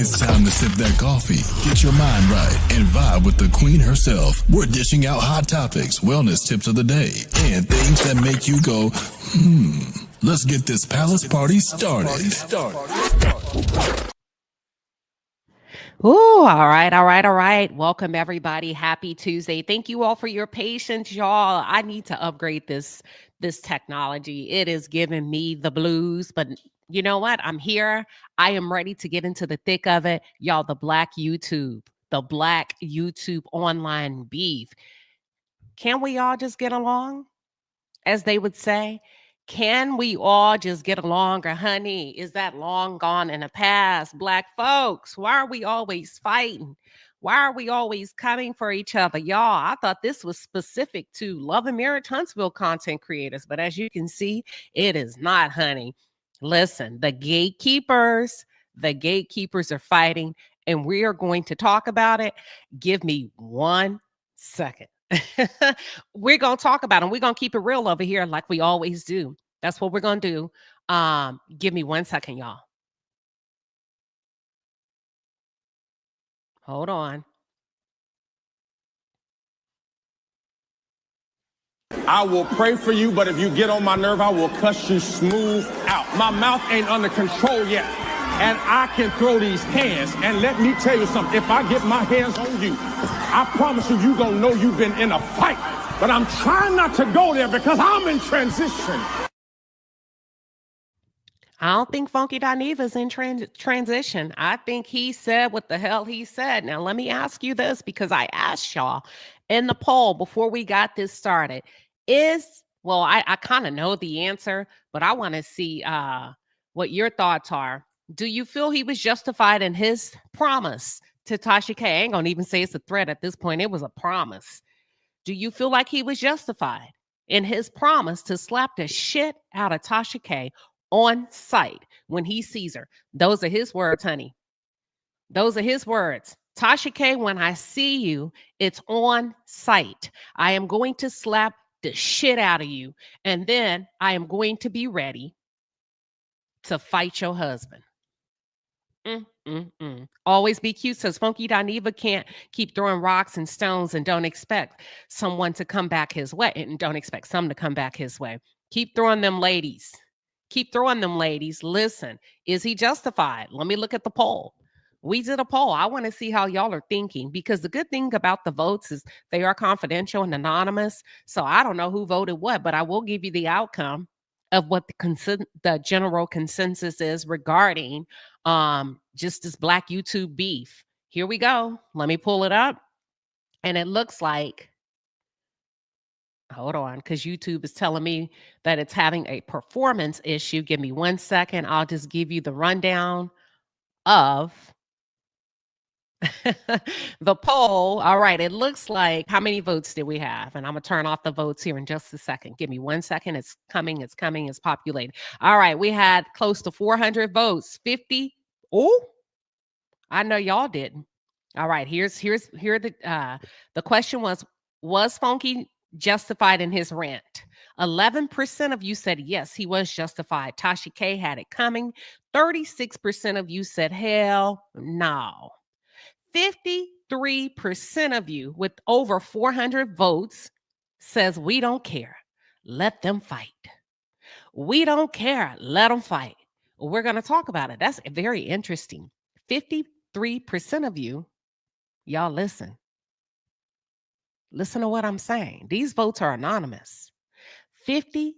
It's time to sip that coffee, get your mind right, and vibe with the queen herself. We're dishing out hot topics, wellness tips of the day, and things that make you go, Let's get this palace party started. Ooh, all right. Welcome, everybody. Happy Tuesday. Thank you all for your patience, y'all. I need to upgrade this technology. It is giving me the blues, but you know what? I'm here. I am ready to get into the thick of it. Y'all, the Black YouTube online beef. Can we all just get along, as they would say? Can we all just get along? Or honey, is that long gone in the past? Black folks, why are we always fighting? Why are we always coming for each other? Y'all, I thought this was specific to Love and Marriage Huntsville content creators, but as you can see, it is not, honey. Listen, the gatekeepers are fighting, and we are going to talk about it. Give me 1 second. We're going to talk about it. We're going to keep it real over here like we always do. That's what we're going to do. Give me 1 second, y'all. Hold on. I will pray for you, but if you get on my nerve, I will cuss you smooth out. My mouth ain't under control yet, and I can throw these hands. And let me tell you something. If I get my hands on you, I promise you, you're going to know you've been in a fight. But I'm trying not to go there because I'm in transition. I don't think Funky Dineva is in transition. I think he said what the hell he said. Now, let me ask you this, because I asked y'all in the poll before we got this started. I kind of know the answer, but I want to see what your thoughts are. Do you feel he was justified in his promise to Tasha K? I ain't going to even say it's a threat at this point. It was a promise. Do you feel like he was justified in his promise to slap the shit out of Tasha K on sight when he sees her? Those are his words, honey. Those are his words. Tasha K, when I see you, it's on sight. I am going to slap the shit out of you, and then I am going to be ready to fight your husband. Always be cute, says Funky Dineva. Can't keep throwing rocks and stones and don't expect someone to come back his way, and don't expect some to come back his way. Keep throwing them, ladies. Keep throwing them, ladies. Listen, is he justified? Let me look at the poll. We did a poll. I want to see how y'all are thinking, because the good thing about the votes is they are confidential and anonymous. So I don't know who voted what, but I will give you the outcome of what the general consensus is regarding just this Black YouTube beef. Here we go. Let me pull it up. And it looks like, hold on, because YouTube is telling me that it's having a performance issue. Give me 1 second. I'll just give you the rundown of the poll. All right. It looks like, how many votes did we have? And I'm going to turn off the votes here in just a second. Give me 1 second. It's coming. It's populating. All right. We had close to 400 votes. 50. Oh, I know y'all didn't. All right. Here the question was Funky justified in his rant? 11% of you said yes, he was justified. Tasha K had it coming. 36% of you said hell no. 53% of you, with over 400 votes, says we don't care. Let them fight. We don't care. Let them fight. We're going to talk about it. That's very interesting. 53% of you, y'all listen. Listen to what I'm saying. These votes are anonymous. 53%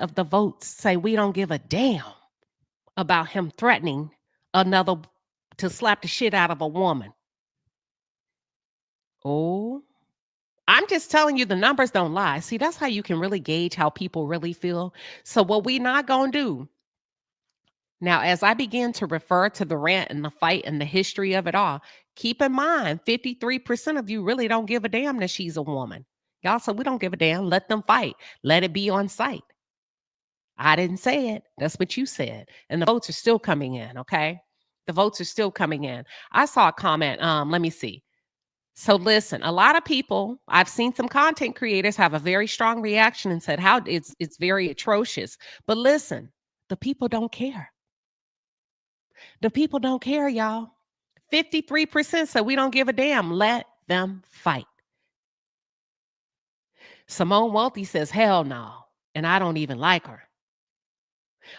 of the votes say we don't give a damn about him threatening another to slap the shit out of a woman. Oh, I'm just telling you, the numbers don't lie. See, that's how you can really gauge how people really feel. So what we not going to do now, as I begin to refer to the rant and the fight and the history of it all, keep in mind, 53% of you really don't give a damn that she's a woman. Y'all, so we don't give a damn. Let them fight. Let it be on sight. I didn't say it. That's what you said. And the votes are still coming in, okay? The votes are still coming in. I saw a comment. Let me see. So listen, a lot of people, I've seen some content creators have a very strong reaction and said how it's very atrocious. But listen, the people don't care. The people don't care, y'all. 53% said we don't give a damn. Let them fight. Simone Wealthy says, hell no. And I don't even like her.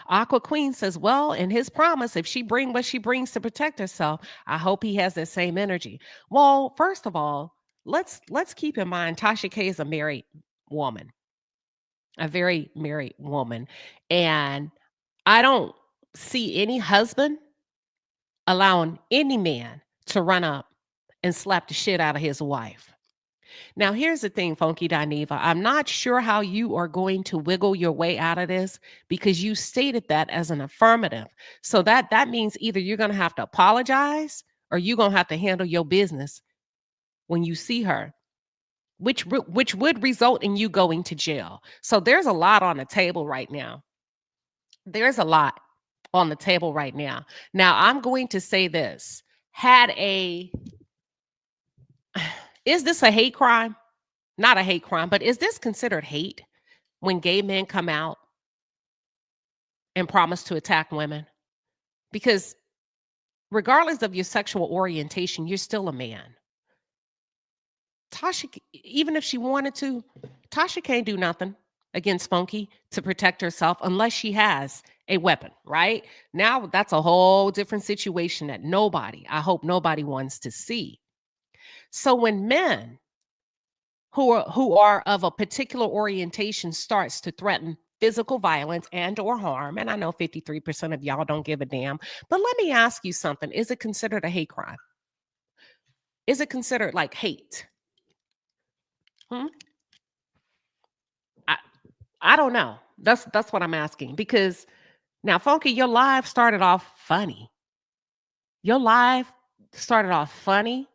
Aqua Queen says, well, in his promise, if she bring what she brings to protect herself, I hope he has that same energy. Well, first of all, let's keep in mind Tasha K is a married woman, a very married woman. And I don't see any husband allowing any man to run up and slap the shit out of his wife. Now, here's the thing, Funky Dineva. I'm not sure how you are going to wiggle your way out of this because you stated that as an affirmative. So that means either you're going to have to apologize or you're going to have to handle your business when you see her, which would result in you going to jail. So there's a lot on the table right now. There's a lot on the table right now. Now, I'm going to say this. Is this a hate crime? Not a hate crime, but is this considered hate when gay men come out and promise to attack women? Because regardless of your sexual orientation, you're still a man. Tasha, even if she wanted to, Tasha can't do nothing against Funky to protect herself unless she has a weapon, right? Now, that's a whole different situation that I hope nobody wants to see. So when men who are of a particular orientation starts to threaten physical violence and or harm, and I know 53% of y'all don't give a damn, but let me ask you something. Is it considered a hate crime? Is it considered like hate? I don't know. That's what I'm asking. Because now, Funky, your live started off funny. Your live started off funny.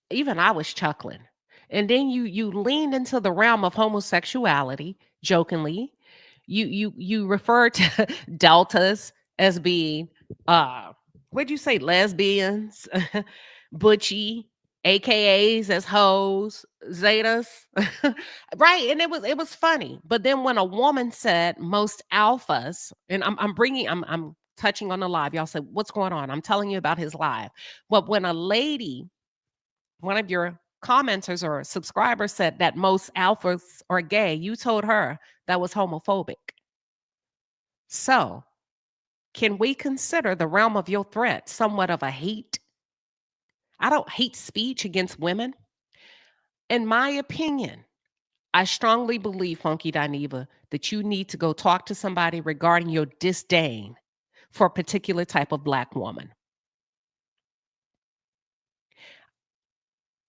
Even I was chuckling. And then you leaned into the realm of homosexuality, jokingly. You referred to deltas as being what'd you say, lesbians, butchy, AKAs as hoes, zetas, right? And it was funny. But then when a woman said most alphas, and I'm touching on the live, y'all said, what's going on? I'm telling you about his live. But when a lady, one of your commenters or subscribers said that most alphas are gay, you told her that was homophobic. So, can we consider the realm of your threat somewhat of a hate? I don't hate speech against women. In my opinion, I strongly believe, Funky Dineva, that you need to go talk to somebody regarding your disdain for a particular type of Black woman.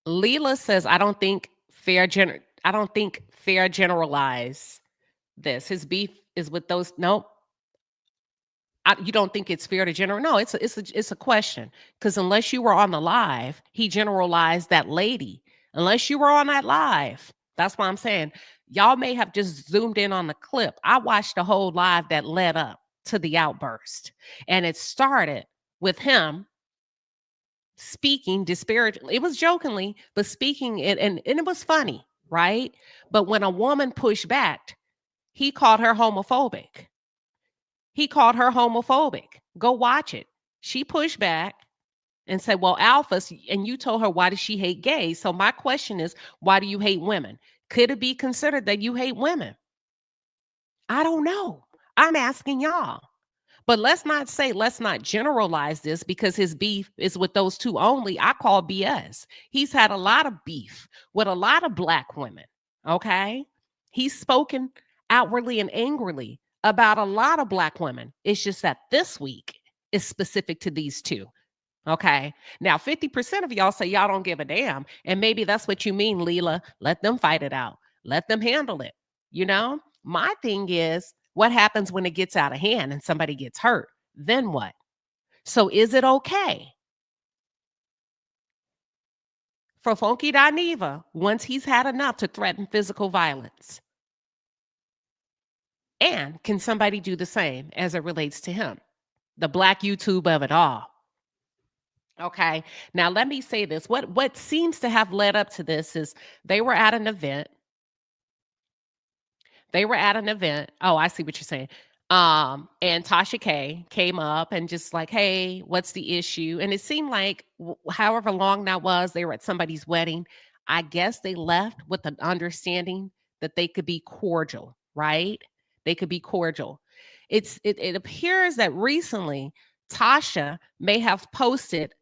Leela says, I don't think fair generalize this. His beef is with those. Nope. You don't think it's fair to generalize? No, it's a question. Because unless you were on the live, he generalized that lady. Unless you were on that live, that's why I'm saying y'all may have just zoomed in on the clip. I watched the whole live that led up to the outburst, and it started with him speaking disparagingly. It was jokingly, but speaking it, and it was funny, right? But when a woman pushed back, he called her homophobic. Go watch it. She pushed back and said, well, alphas, and you told her, why does she hate gays? So my question is, why do you hate women? Could it be considered that you hate women? I don't know. I'm asking y'all. But let's not generalize this because his beef is with those two only. I call BS. He's had a lot of beef with a lot of Black women. Okay. He's spoken outwardly and angrily about a lot of Black women. It's just that this week is specific to these two. Okay. Now, 50% of y'all say y'all don't give a damn. And maybe that's what you mean, Leela. Let them fight it out. Let them handle it. You know, my thing is, what happens when it gets out of hand and somebody gets hurt? Then what? So is it okay for Funky Dineva, once he's had enough, to threaten physical violence? And can somebody do the same as it relates to him? The Black YouTube of it all. Okay. Now let me say this. What seems to have led up to this is they were at an event. Oh, I see what you're saying. And Tasha K came up and just like, hey, what's the issue? And it seemed like however long that was, they were at somebody's wedding. I guess they left with an understanding that they could be cordial, right? They could be cordial. It appears that recently Tasha may have posted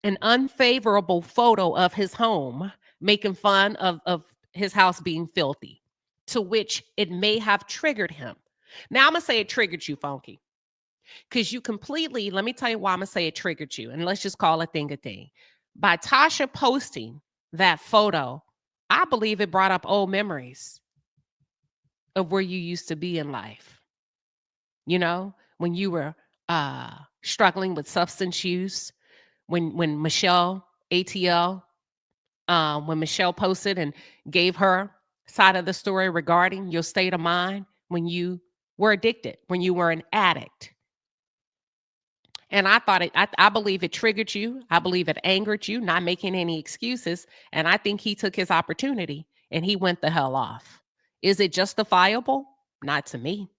an unfavorable photo of his home, making fun of his house being filthy, to which it may have triggered him. Now I'm gonna say it triggered you, Funky, because you completely. Let me tell you why I'm gonna say it triggered you, and let's just call a thing a thing. By Tasha posting that photo, I believe it brought up old memories of where you used to be in life. You know, when you were struggling with substance use, when Michelle ATL, when Michelle posted and gave her side of the story regarding your state of mind when you were addicted, when you were an addict. And I thought I believe it triggered you. I believe it angered you, not making any excuses. And I think he took his opportunity and he went the hell off. Is it justifiable? Not to me.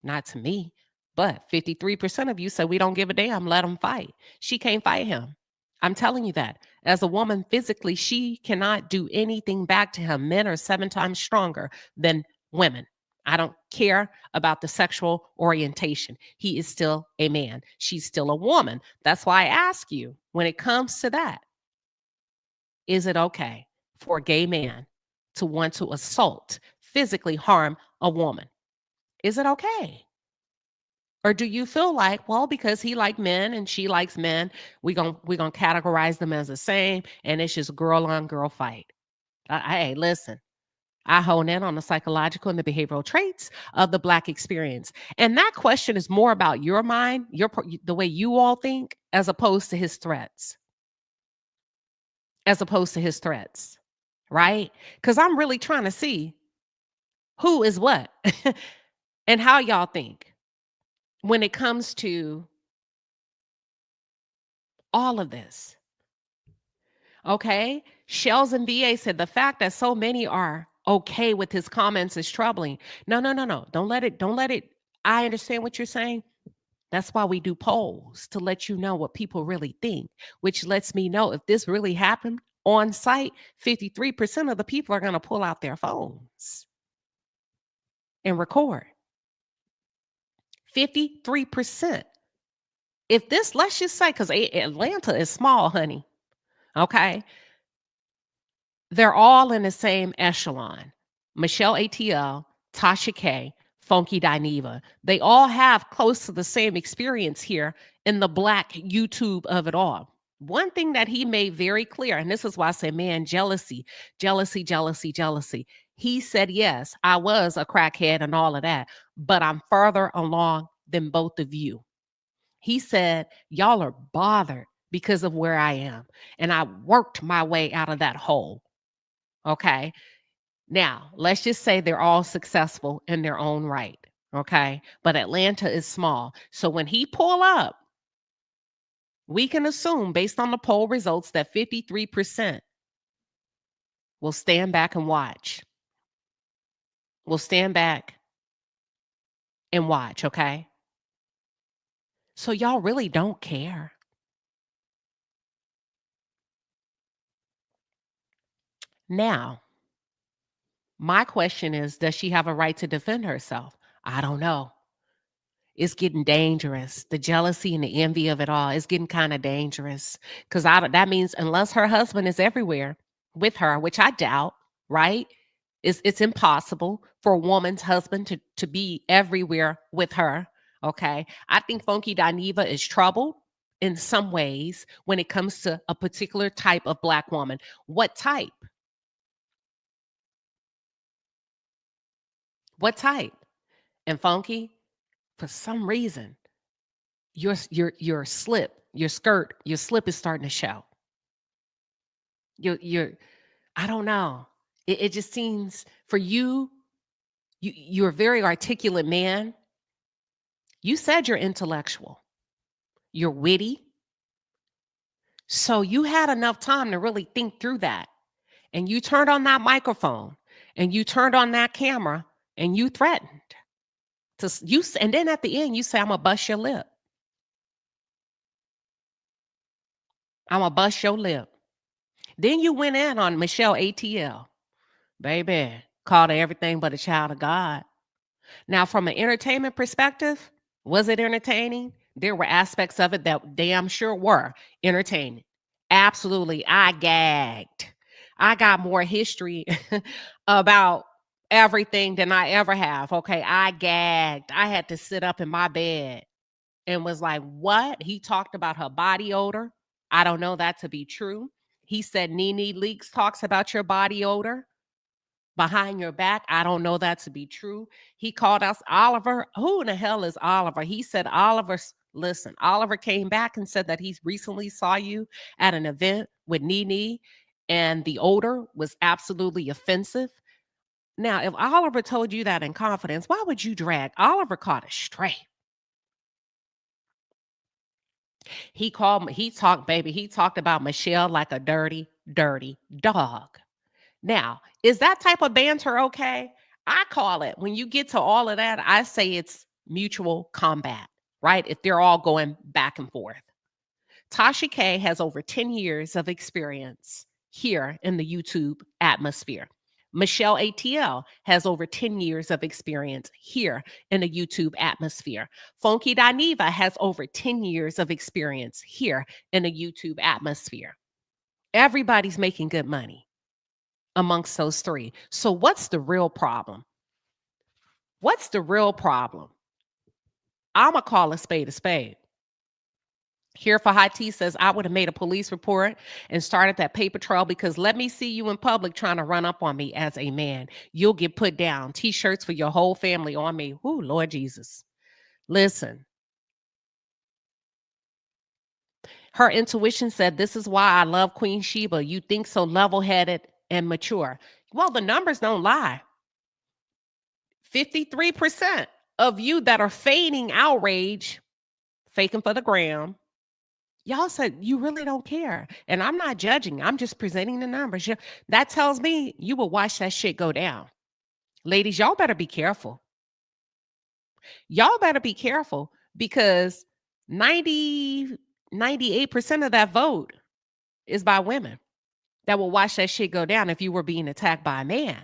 Not to me. But 53% of you said we don't give a damn, let him fight. She can't fight him. I'm telling you that. As a woman, physically, she cannot do anything back to him. Men are 7 times stronger than women. I don't care about the sexual orientation. He is still a man. She's still a woman. That's why I ask you, when it comes to that, is it okay for a gay man to want to assault, physically harm a woman? Is it okay? Or do you feel like, well, because he like men and she likes men, we gonna categorize them as the same, and it's just girl on girl fight? Hey, listen, I hone in on the psychological and the behavioral traits of the Black experience, and that question is more about your mind, the way you all think, as opposed to his threats. As opposed to his threats, right? Because I'm really trying to see who is what and how y'all think when it comes to all of this. Okay. Shells and VA said the fact that so many are okay with his comments is troubling. No, no, no, no. Don't let it. I understand what you're saying. That's why we do polls, to let you know what people really think, which lets me know if this really happened on site, 53% of the people are going to pull out their phones and record. 53%. If this, let's just say, because Atlanta is small, honey. Okay. They're all in the same echelon. Michelle ATL, Tasha K, Funky Dineva. They all have close to the same experience here in the Black YouTube of it all. One thing that he made very clear, and this is why I say, man, jealousy, jealousy, jealousy, jealousy. He said, yes, I was a crackhead and all of that, but I'm further along than both of you. He said, y'all are bothered because of where I am, and I worked my way out of that hole. Okay. Now, let's just say they're all successful in their own right. Okay. But Atlanta is small. So when he pull up, we can assume based on the poll results that 53% will stand back and watch. Will stand back and watch. Okay. So y'all really don't care. Now, my question is, does she have a right to defend herself? I don't know. It's getting dangerous. The jealousy and the envy of it all is getting kind of dangerous, because that means unless her husband is everywhere with her, which I doubt, right? It's impossible for a woman's husband to be everywhere with her. Okay. I think Funky Dineva is troubled in some ways when it comes to a particular type of Black woman. What type? What type? And Funky, for some reason, your slip, your skirt, your slip is starting to show. You're I don't know. It just seems for you're a very articulate man. You said you're intellectual. You're witty. So you had enough time to really think through that. And you turned on that microphone and you turned on that camera and you threatened. And then at the end, you say, I'm going to bust your lip. I'm going to bust your lip. Then you went in on Michelle ATL. Baby, called her everything but a child of God. Now, from an entertainment perspective, was it entertaining? There were aspects of it that damn sure were entertaining. Absolutely. I gagged. I got more history about everything than I ever have. Okay. I gagged. I had to sit up in my bed and was like, what? He talked about her body odor. I don't know that to be true. He said Nene Leakes talks about your body odor behind your back. I don't know that to be true. He called us Oliver. Who in the hell is Oliver? He said, listen, Oliver came back and said that he recently saw you at an event with Nene and the odor was absolutely offensive. Now, if Oliver told you that in confidence, why would you drag? Oliver caught a stray. He called me, he talked about Michelle like a dirty, dirty dog. Now, is that type of banter okay? I call it, when you get to all of that, I say it's mutual combat, right? If they're all going back and forth. Tasha K has over 10 years of experience here in the YouTube atmosphere. Michelle ATL has over 10 years of experience here in the YouTube atmosphere. Funky Dineva has over 10 years of experience here in the YouTube atmosphere. Everybody's making good money amongst those three. So what's the real problem? What's the real problem? I'm going to call a spade a spade. Here for Hot Tea says, I would have made a police report and started that paper trail because let me see you in public trying to run up on me as a man. You'll get put down. T-shirts for your whole family on me. Ooh, Lord Jesus. Listen. Her intuition said, this is why I love Queen Sheba. You think so level-headed and mature. Well, the numbers don't lie. 53% of you that are feigning outrage, faking for the gram, y'all said you really don't care. And I'm not judging. I'm just presenting the numbers. That tells me you will watch that shit go down. Ladies, y'all better be careful. Y'all better be careful because 98% of that vote is by women that will watch that shit go down if you were being attacked by a man.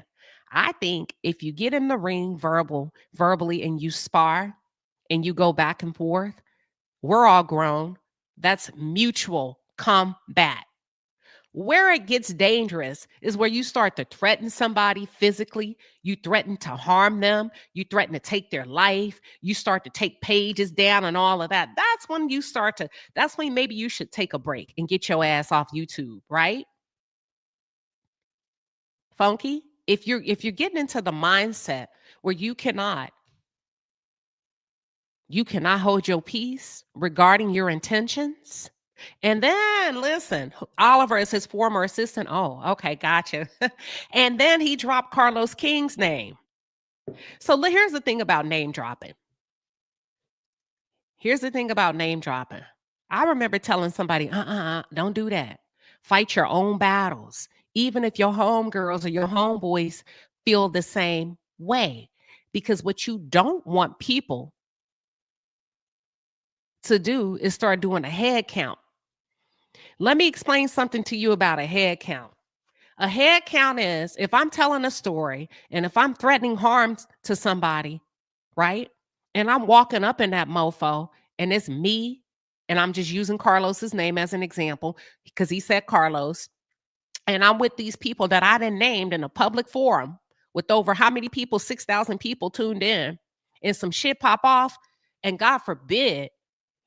I think if you get in the ring verbally and you spar and you go back and forth, we're all grown. That's mutual combat. Where it gets dangerous is where you start to threaten somebody physically. You threaten to harm them. You threaten to take their life. You start to take pages down and all of that. That's when maybe you should take a break and get your ass off YouTube, right? Funky, if you're getting into the mindset where you cannot hold your peace regarding your intentions. And then listen, Oliver is his former assistant. Oh, okay, gotcha. And then he dropped Carlos King's name. So here's the thing about name dropping. I remember telling somebody, don't do that. Fight your own battles. Even if your homegirls or your homeboys feel the same way. Because what you don't want people to do is start doing a head count. Let me explain something to you about a head count. A head count is if I'm telling a story and if I'm threatening harm to somebody, right? And I'm walking up in that mofo and it's me, and I'm just using Carlos's name as an example because he said Carlos, and I'm with these people that I done named in a public forum with over how many people? 6,000 people tuned in, and some shit pop off, and God forbid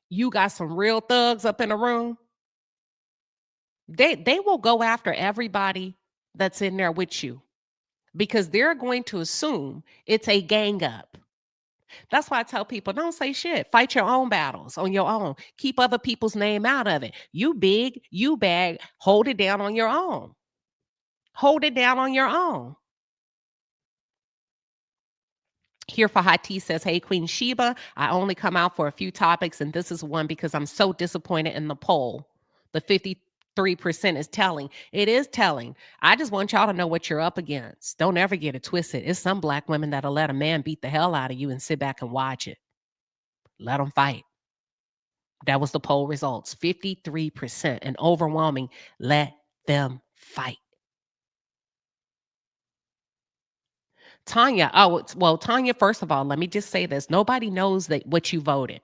you got some real thugs up in the room. They will go after everybody that's in there with you because they're going to assume it's a gang up. That's why I tell people, don't say shit. Fight your own battles on your own. Keep other people's name out of it. You big, you bad, hold it down on your own. Hold it down on your own. Here for Hot Tea says, hey, Queen Sheba, I only come out for a few topics, and this is one because I'm so disappointed in the poll. The 3% is telling. It is telling. I just want y'all to know what you're up against. Don't ever get it twisted. It's some black women that'll let a man beat the hell out of you and sit back and watch it. Let them fight. That was the poll results. 53%, an overwhelming let them fight. Tanya, Tanya, first of all, let me just say this. Nobody knows that what you voted.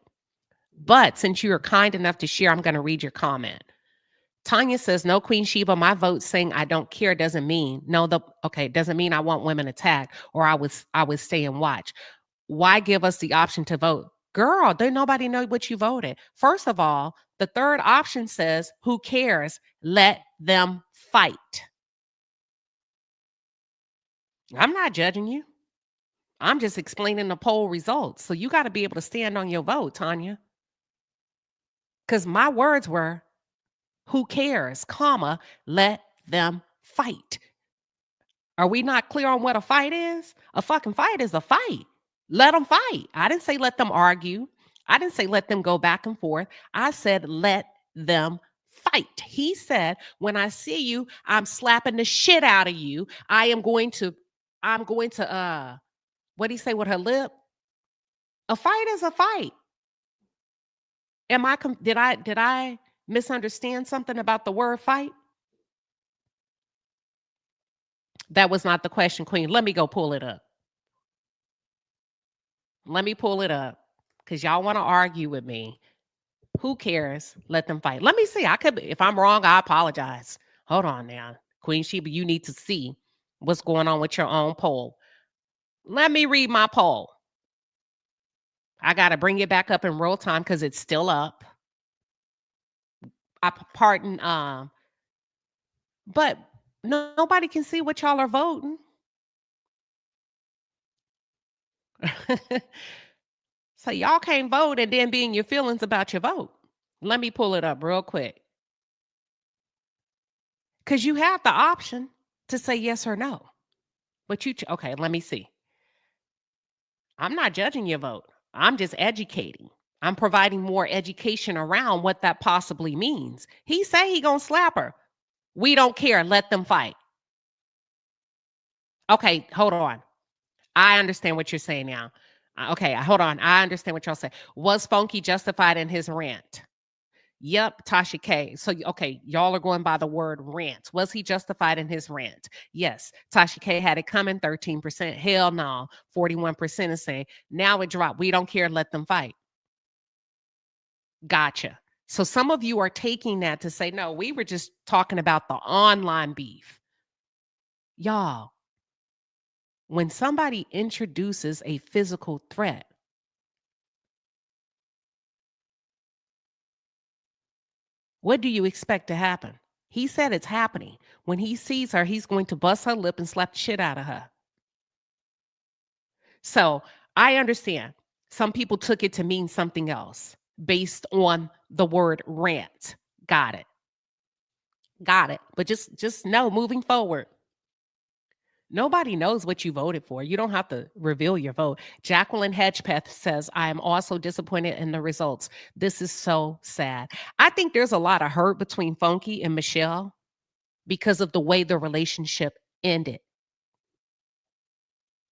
But since you are kind enough to share, I'm going to read your comment. Tanya says, no, Queen Sheba, my vote saying I don't care doesn't mean doesn't mean I want women attacked or I would stay and watch. Why give us the option to vote? Girl, don't nobody know what you voted. First of all, the third option says, who cares? Let them fight. I'm not judging you. I'm just explaining the poll results. So you got to be able to stand on your vote, Tanya. Because my words were, who cares, comma, let them fight. Are we not clear on what a fight is? A fucking fight is a fight. Let them fight. I didn't say let them argue. I didn't say let them go back and forth. I said let them fight. He said, when I see you, I'm slapping the shit out of you. I'm going to, what did he say with her lip? A fight is a fight. Did I misunderstand something about the word fight? That was not the question, Queen. Let me go pull it up. Let me pull it up because y'all want to argue with me. Who cares? Let them fight. Let me see. If I'm wrong, I apologize. Hold on now. Queen Sheba, you need to see what's going on with your own poll. Let me read my poll. I got to bring it back up in real time because it's still up. But nobody can see what y'all are voting. So y'all can't vote and then be in your feelings about your vote. Let me pull it up real quick. Because you have the option to say yes or no. But okay, let me see. I'm not judging your vote. I'm just educating. I'm providing more education around what that possibly means. He say he gonna slap her. We don't care. Let them fight. Okay, hold on. I understand what you're saying now. Okay, hold on. I understand what y'all say. Was Funky justified in his rant? Yep, Tasha K. So, okay, y'all are going by the word rant. Was he justified in his rant? Yes. Tasha K had it coming, 13%. Hell no. 41% is saying, now it dropped. We don't care. Let them fight. Gotcha. So some of you are taking that to say, no, we were just talking about the online beef. Y'all, when somebody introduces a physical threat, what do you expect to happen? He said it's happening. When he sees her, he's going to bust her lip and slap the shit out of her. So I understand some people took it to mean something else based on the word rant. Got it. But just know moving forward, nobody knows what you voted for. You don't have to reveal your vote. Jacqueline Hedgepeth says, I am also disappointed in the results. This is so sad. I think there's a lot of hurt between Funky and Michelle because of the way the relationship ended.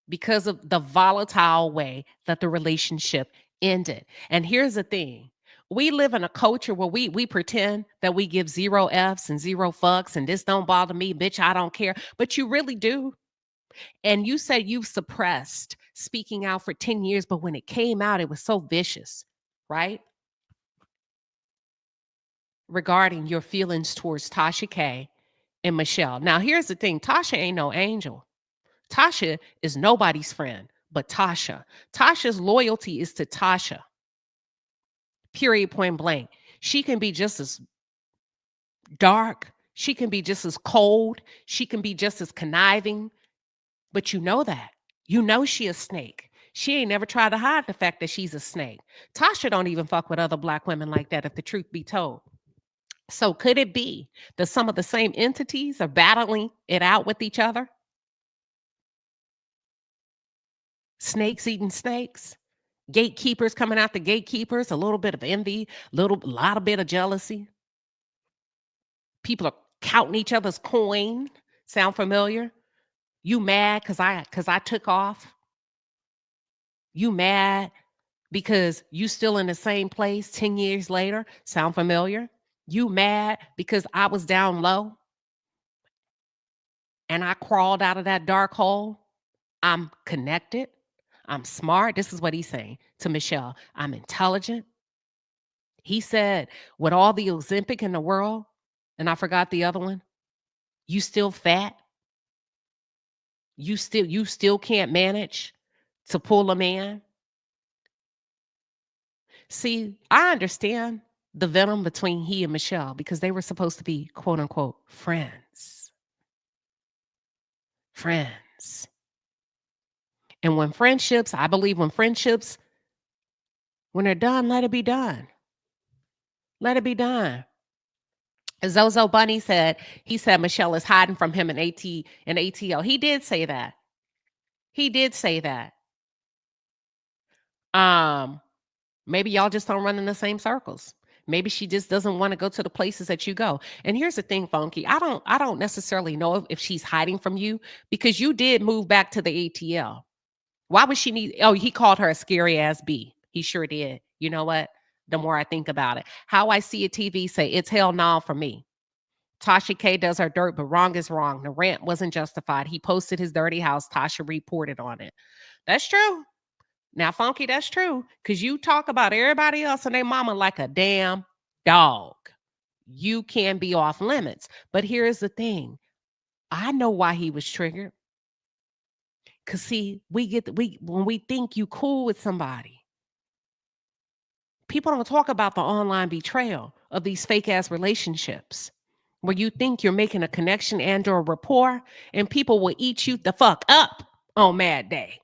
Because of the volatile way that the relationship ended. And here's the thing. We live in a culture where we pretend that we give 0 Fs and 0 fucks and this don't bother me, bitch, I don't care. But you really do. And you said you've suppressed speaking out for 10 years, but when it came out, it was so vicious, right? Regarding your feelings towards Tasha K and Michelle. Now, here's the thing. Tasha ain't no angel. Tasha is nobody's friend but Tasha. Tasha's loyalty is to Tasha. Period, point blank. She can be just as dark. She can be just as cold. She can be just as conniving. But you know that. You know she a snake. She ain't never tried to hide the fact that she's a snake. Tasha don't even fuck with other black women like that, if the truth be told. So could it be that some of the same entities are battling it out with each other? Snakes eating snakes, gatekeepers coming out the gatekeepers, a little bit of envy, lot of bit of jealousy. People are counting each other's coin. Sound familiar? You mad because I took off? You mad because you still in the same place 10 years later? Sound familiar? You mad because I was down low and I crawled out of that dark hole? I'm connected. I'm smart. This is what he's saying to Michelle. I'm intelligent. He said, with all the Ozempic in the world, and I forgot the other one, you still fat? You still can't manage to pull a man? See, I understand the venom between he and Michelle because they were supposed to be quote unquote friends. Friends. And I believe when they're done, let it be done. Let it be done. Zozo Bunny said, he said Michelle is hiding from him in ATL. He did say that. He did say that. Maybe y'all just don't run in the same circles. Maybe she just doesn't want to go to the places that you go. And here's the thing, Funky. I don't necessarily know if she's hiding from you because you did move back to the ATL. Why would she need? Oh, he called her a scary ass bee. He sure did. You know what? The more I think about it, how I see a TV say it's hell no for me. Tasha K does her dirt, but wrong is wrong. The rant wasn't justified. He posted his dirty house. Tasha reported on it. That's true. Now, Funky, that's true. Because you talk about everybody else and their mama like a damn dog. You can be off limits. But here's the thing. I know why he was triggered. Because see, when we think you cool with somebody, people don't talk about the online betrayal of these fake ass relationships where you think you're making a connection and or rapport and people will eat you the fuck up on Mad Day.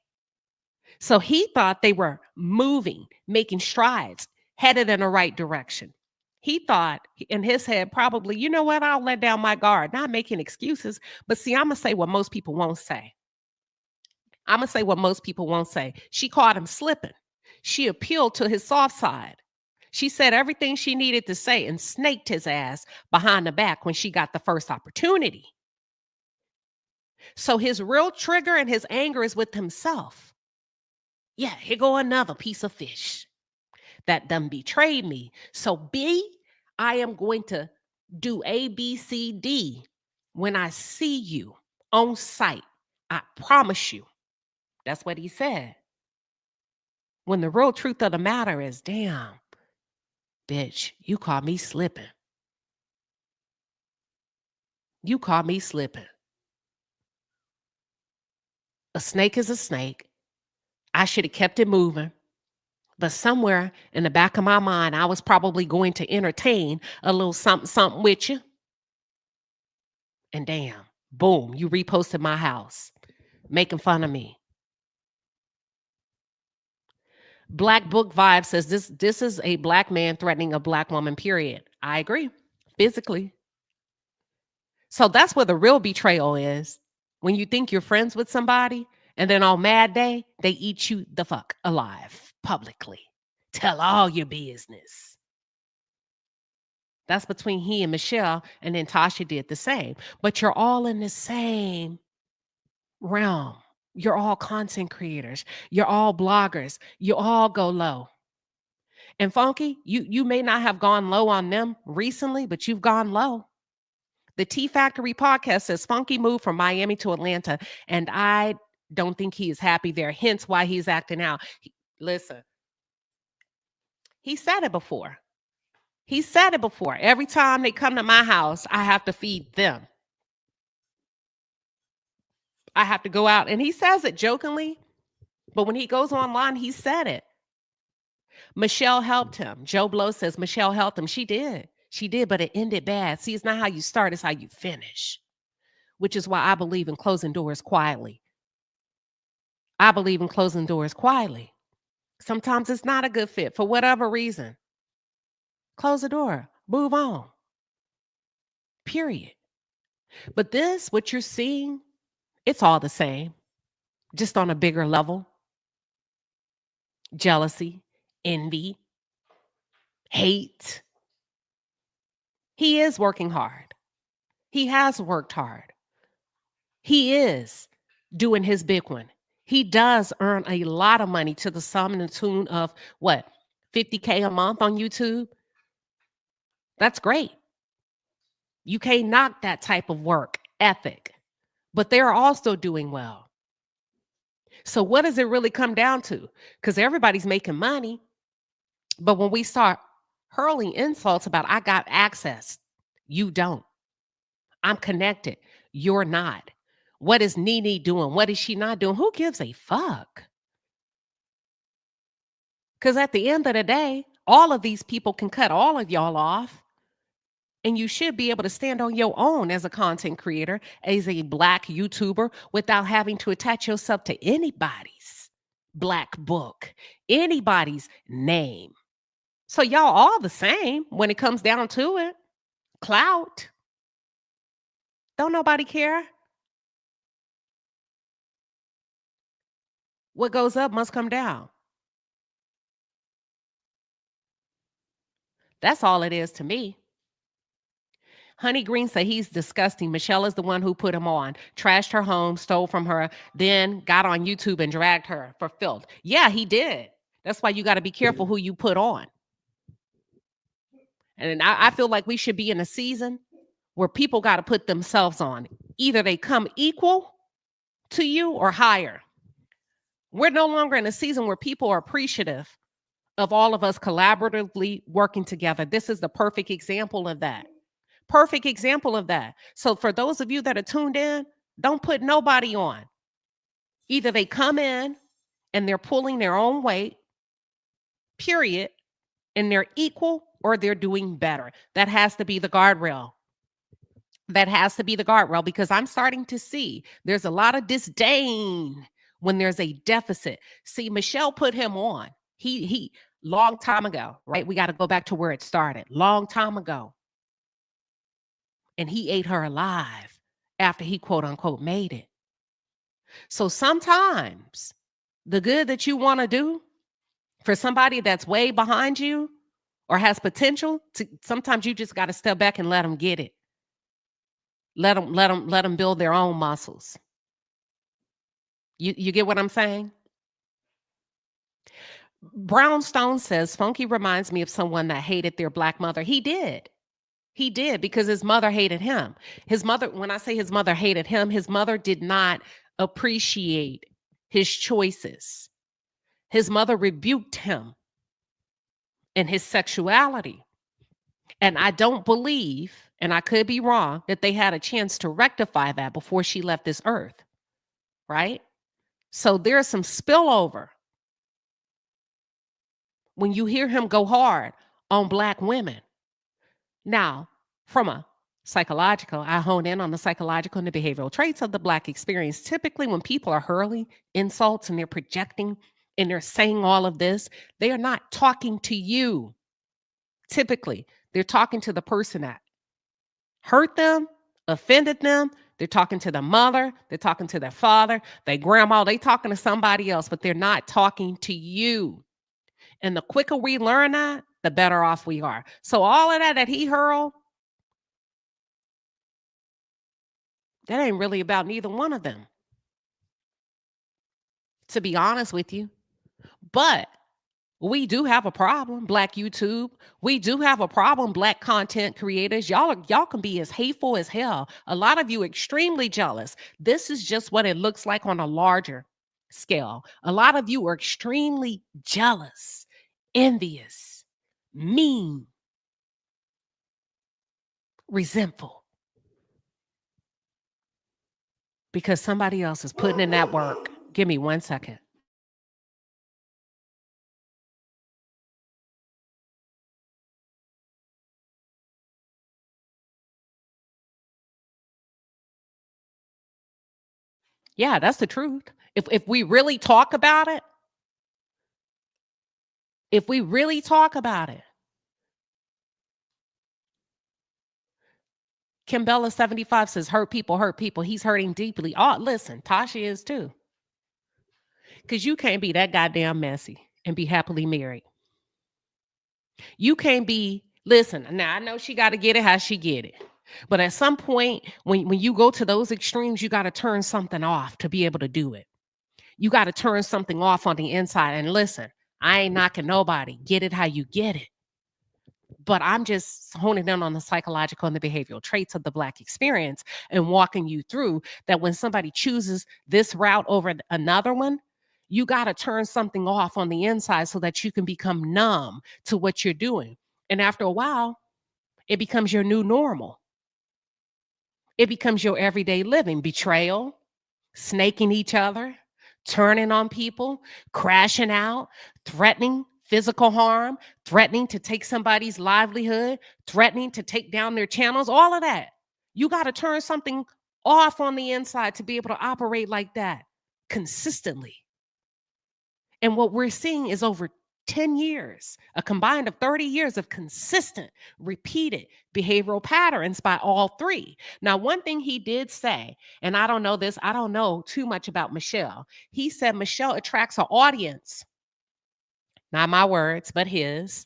So he thought they were moving, making strides, headed in the right direction. He thought in his head, probably, you know what? I'll let down my guard, not making excuses. But see, I'm going to say what most people won't say. She caught him slipping. She appealed to his soft side. She said everything she needed to say and snaked his ass behind the back when she got the first opportunity. So his real trigger and his anger is with himself. Yeah, here go another piece of fish that done betrayed me. So B, I am going to do A, B, C, D when I see you on site. I promise you. That's what he said. When the real truth of the matter is, damn, bitch, you caught me slipping. You caught me slipping. A snake is a snake. I should have kept it moving. But somewhere in the back of my mind, I was probably going to entertain a little something with you. And damn, boom, you reposted my house, making fun of me. Black Book Vibe says this is a black man threatening a black woman, period. I agree. Physically. So that's where the real betrayal is. When you think you're friends with somebody and then on Mad Day, they eat you the fuck alive publicly. Tell all your business. That's between he and Michelle, and then Tasha did the same. But you're all in the same realm. You're all content creators. You're all bloggers. You all go low. And Funky, you may not have gone low on them recently, but you've gone low. The Tea Factory podcast says Funky moved from Miami to Atlanta, and I don't think he is happy there. Hence why he's acting out. Listen, he said it before. Every time they come to my house, I have to feed them. I have to go out. And he says it jokingly, but when he goes online, he said it. Michelle helped him. Joe Blow says Michelle helped him. She did, but it ended bad. See, it's not how you start, it's how you finish, which is why I believe in closing doors quietly. Sometimes it's not a good fit for whatever reason. Close the door, move on. Period. But this, what you're seeing, it's all the same, just on a bigger level. Jealousy, envy, hate. He is working hard. He has worked hard. He is doing his big one. He does earn a lot of money to the sum and the tune of what, 50K a month on YouTube? That's great. You can't knock that type of work ethic, but they're also doing well. So what does it really come down to? Because everybody's making money, but when we start hurling insults about, I got access, you don't. I'm connected, you're not. What is Nene doing? What is she not doing? Who gives a fuck? Because at the end of the day, all of these people can cut all of y'all off. And you should be able to stand on your own as a content creator, as a Black YouTuber, without having to attach yourself to anybody's Black book, anybody's name. So y'all all the same when it comes down to it. Clout. Don't nobody care. What goes up must come down. That's all it is to me. Honey Green said he's disgusting. Michelle is the one who put him on, trashed her home, stole from her, then got on YouTube and dragged her for filth. Yeah, he did. That's why you got to be careful who you put on. And I feel like we should be in a season where people got to put themselves on. Either they come equal to you or higher. We're no longer in a season where people are appreciative of all of us collaboratively working together. This is the perfect example of that. Perfect example of that. So for those of you that are tuned in, don't put nobody on. Either they come in and they're pulling their own weight, period, and they're equal, or they're doing better. That has to be the guardrail. That has to be the guardrail, because I'm starting to see there's a lot of disdain when there's a deficit. See, Michelle put him on. He long time ago, right? We got to go back to where it started. Long time ago. And he ate her alive after he quote unquote made it. So sometimes the good that you want to do for somebody that's way behind you or has potential, sometimes you just got to step back and let them get it. Let them build their own muscles. You get what I'm saying? Brownstone says, Funky reminds me of someone that hated their Black mother. He did. He did, because his mother hated him. His mother, when I say his mother hated him, his mother did not appreciate his choices. His mother rebuked him and his sexuality. And I don't believe, and I could be wrong, that they had a chance to rectify that before she left this earth, right? So there's some spillover when you hear him go hard on Black women. Now, from a psychological, I hone in on the psychological and the behavioral traits of the Black experience. Typically, when people are hurling insults and they're projecting and they're saying all of this, they are not talking to you. Typically, they're talking to the person that hurt them, offended them. They're talking to the mother. They're talking to their father, their grandma. They're talking to somebody else, but they're not talking to you. And the quicker we learn that, the better off we are. So all of that he hurled, that ain't really about neither one of them, to be honest with you. But we do have a problem, Black YouTube. We do have a problem, Black content creators. Y'all can be as hateful as hell. A lot of you extremely jealous. This is just what it looks like on a larger scale. A lot of you are extremely jealous, envious, mean, resentful, because somebody else is putting in that work. Give me 1 second. Yeah, that's the truth. If we really talk about it, Kimbella 75 says, hurt people. He's hurting deeply. Oh, listen, Tasha is too. Because you can't be that goddamn messy and be happily married. You can't be, listen, now I know she got to get it how she get it. But at some point, when you go to those extremes, you got to turn something off to be able to do it. You got to turn something off on the inside. And listen, I ain't knocking nobody. Get it how you get it. But I'm just honing in on the psychological and the behavioral traits of the Black experience and walking you through that when somebody chooses this route over another one, you got to turn something off on the inside so that you can become numb to what you're doing. And after a while, it becomes your new normal. It becomes your everyday living. Betrayal, snaking each other, turning on people, crashing out, threatening physical harm, threatening to take somebody's livelihood, threatening to take down their channels, all of that. You got to turn something off on the inside to be able to operate like that consistently. And what we're seeing is over 10 years, a combined of 30 years of consistent, repeated behavioral patterns by all three. Now, one thing he did say, and I don't know this, I don't know too much about Michelle. He said Michelle attracts an audience, not my words, but his,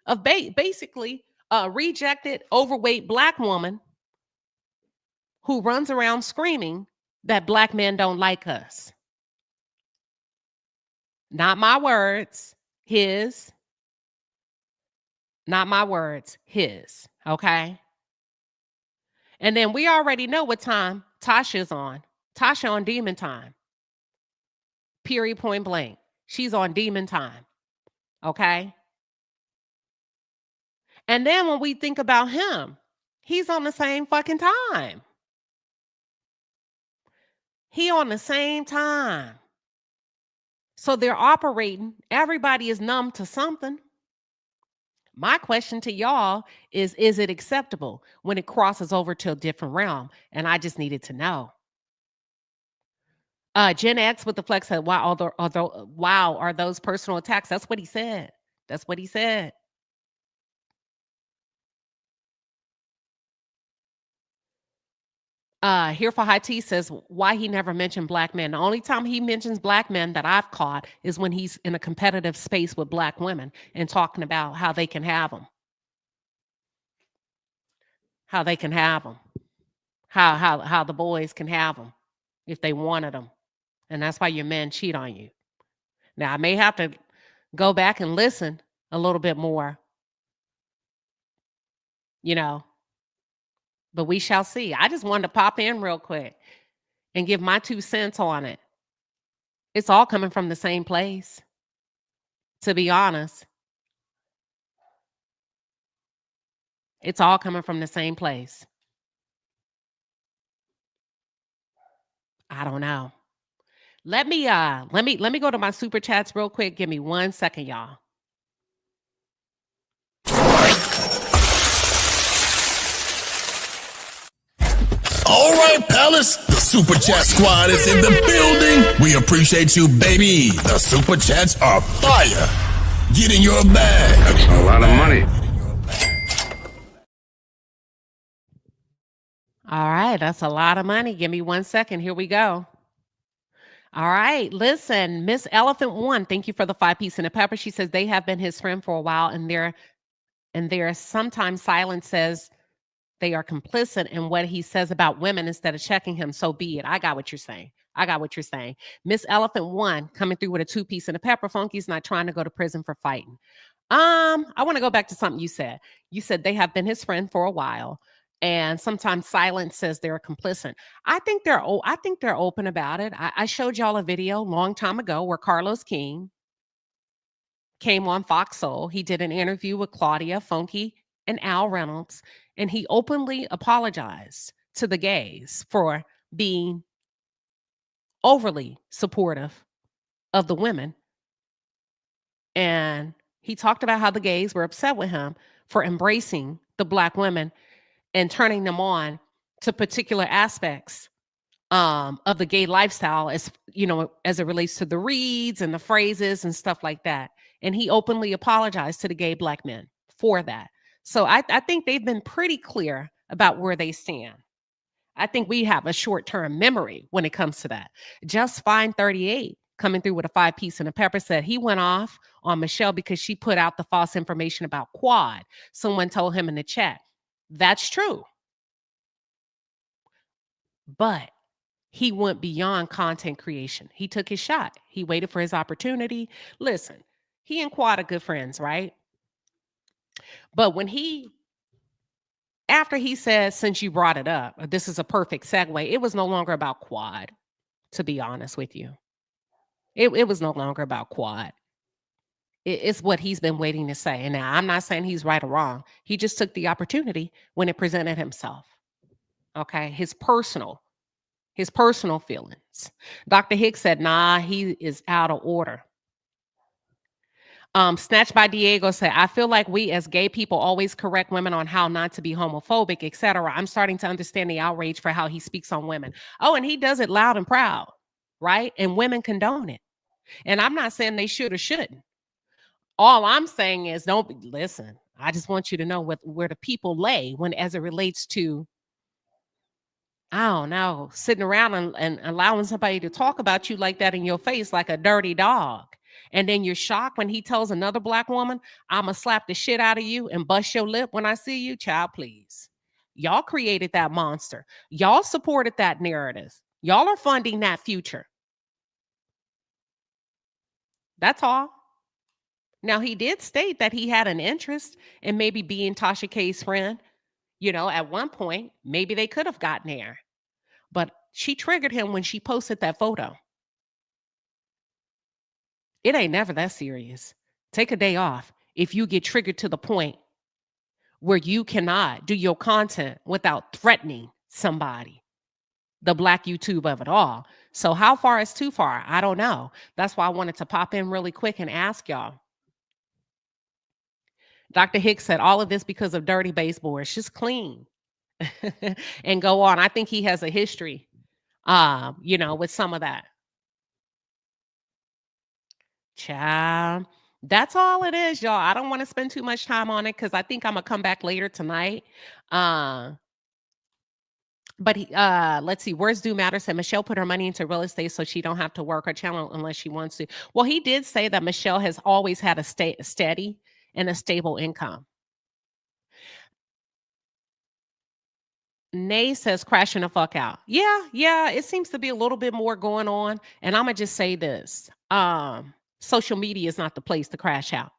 of basically a rejected, overweight Black woman who runs around screaming that Black men don't like us. Not my words, his. Not my words, his. Okay. And then we already know what time Tasha's on. Tasha on demon time. Period, point blank. She's on demon time. Okay. And then when we think about him, he's on the same fucking time. He on the same time. So they're operating. Everybody is numb to something. My question to y'all is it acceptable when it crosses over to a different realm? And I just needed to know. Gen X with the flex said, wow, wow, are those personal attacks? That's what he said. That's what he said. Here for High T says why he never mentioned Black men. The only time he mentions Black men that I've caught is when he's in a competitive space with Black women and talking about how they can have them. How they can have them. How the boys can have them if they wanted them. And that's why your men cheat on you. Now, I may have to go back and listen a little bit more, you know, but we shall see. I just wanted to pop in real quick and give my 2 cents on it. It's all coming from the same place, to be honest. It's all coming from the same place. I don't know. Let me go to my super chats real quick. Give me 1 second, y'all. All right, Palace, the Super Chat Squad is in the building. We appreciate you, baby. The Super Chats are fire. Get in your bag. That's a lot of money. All right, that's a lot of money. Give me 1 second. Here we go. All right, listen, Miss Elephant One, thank you for the 5-piece and a pepper. She says they have been his friend for a while, and there sometimes silence says they are complicit in what he says about women instead of checking him. So be it. I got what you're saying. Miss Elephant One coming through with a 2-piece and a pepper. Funky's not trying to go to prison for fighting. I want to go back to something you said. You said they have been his friend for a while, and sometimes silence says they're complicit. I think they're open about it. I showed y'all a video a long time ago where Carlos King came on Fox Soul. He did an interview with Claudia, Funky, and Al Reynolds, and he openly apologized to the gays for being overly supportive of the women. And he talked about how the gays were upset with him for embracing the Black women and turning them on to particular aspects of the gay lifestyle, as you know, as it relates to the reads and the phrases and stuff like that. And he openly apologized to the gay Black men for that. So I think they've been pretty clear about where they stand. I think we have a short-term memory when it comes to that. Just Fine 38 coming through with a 5-piece and a pepper said he went off on Michelle because she put out the false information about Quad. Someone told him in the chat. That's true. But he went beyond content creation. He took his shot. He waited for his opportunity. Listen, he and Quad are good friends, right? But after he said, since you brought it up, this is a perfect segue, it was no longer about Quad, to be honest with you. It was no longer about Quad. It's what he's been waiting to say. And now I'm not saying he's right or wrong. He just took the opportunity when it presented himself. Okay. His personal feelings. Dr. Hicks said, nah, he is out of order. Snatched by Diego said, I feel like we as gay people always correct women on how not to be homophobic, etc. I'm starting to understand the outrage for how he speaks on women. Oh, and he does it loud and proud, right? And women condone it. And I'm not saying they should or shouldn't. All I'm saying is listen. I just want you to know where the people lay as it relates to, I don't know, sitting around and allowing somebody to talk about you like that in your face like a dirty dog. And then you're shocked when he tells another Black woman, I'm going to slap the shit out of you and bust your lip when I see you. Child, please. Y'all created that monster. Y'all supported that narrative. Y'all are funding that future. That's all. Now, he did state that he had an interest in maybe being Tasha K's friend. You know, at one point, maybe they could have gotten there. But she triggered him when she posted that photo. It ain't never that serious. Take a day off if you get triggered to the point where you cannot do your content without threatening somebody. The Black YouTube of it all. So how far is too far? I don't know. That's why I wanted to pop in really quick and ask y'all. Dr. Hicks said all of this because of dirty baseboards. Just clean and go on. I think he has a history, with some of that. Child, that's all it is, y'all. I don't want to spend too much time on it because I think I'm gonna come back later tonight. But let's see. Words do matter. Said Michelle put her money into real estate so she don't have to work her channel unless she wants to. Well, he did say that Michelle has always had a steady and a stable income. Nay says crashing the fuck out. Yeah. It seems to be a little bit more going on. And I'm gonna just say this. Social media is not the place to crash out.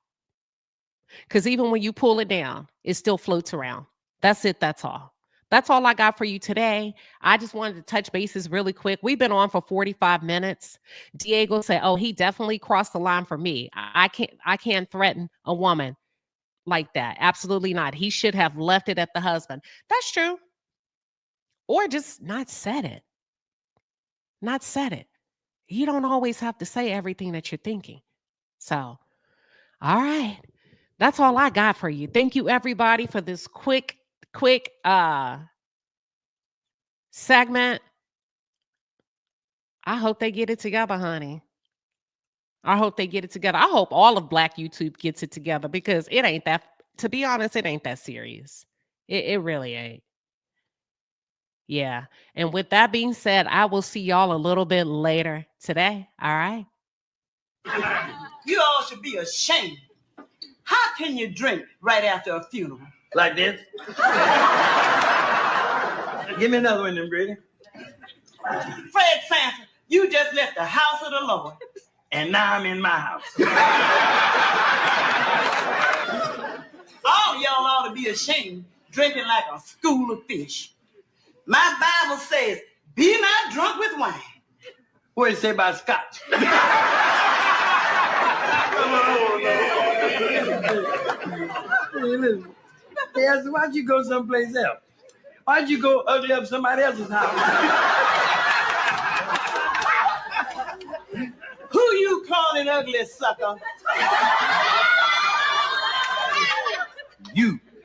Because even when you pull it down, it still floats around. That's it. That's all. That's all I got for you today. I just wanted to touch bases really quick. We've been on for 45 minutes. Diego said, oh, he definitely crossed the line for me. I can't threaten a woman like that. Absolutely not. He should have left it at the husband. That's true. Or just not said it. Not said it. You don't always have to say everything that you're thinking. So, all right. That's all I got for you. Thank you, everybody, for this quick segment. I hope they get it together, honey. I hope they get it together. I hope all of Black YouTube gets it together because it ain't that, to be honest, it ain't that serious. It really ain't. Yeah. And with that being said, I will see y'all a little bit later today. All right. You all should be ashamed. How can you drink right after a funeral? Like this? Give me another one, then, Brady. Fred Sanford, you just left the house of the Lord, and now I'm in my house. All y'all ought to be ashamed drinking like a school of fish. My Bible says, be not drunk with wine. What does it say about scotch? Hey, listen. Hey, so why'd you go someplace else? Why'd you go ugly up somebody else's house? Who you calling ugly, sucker?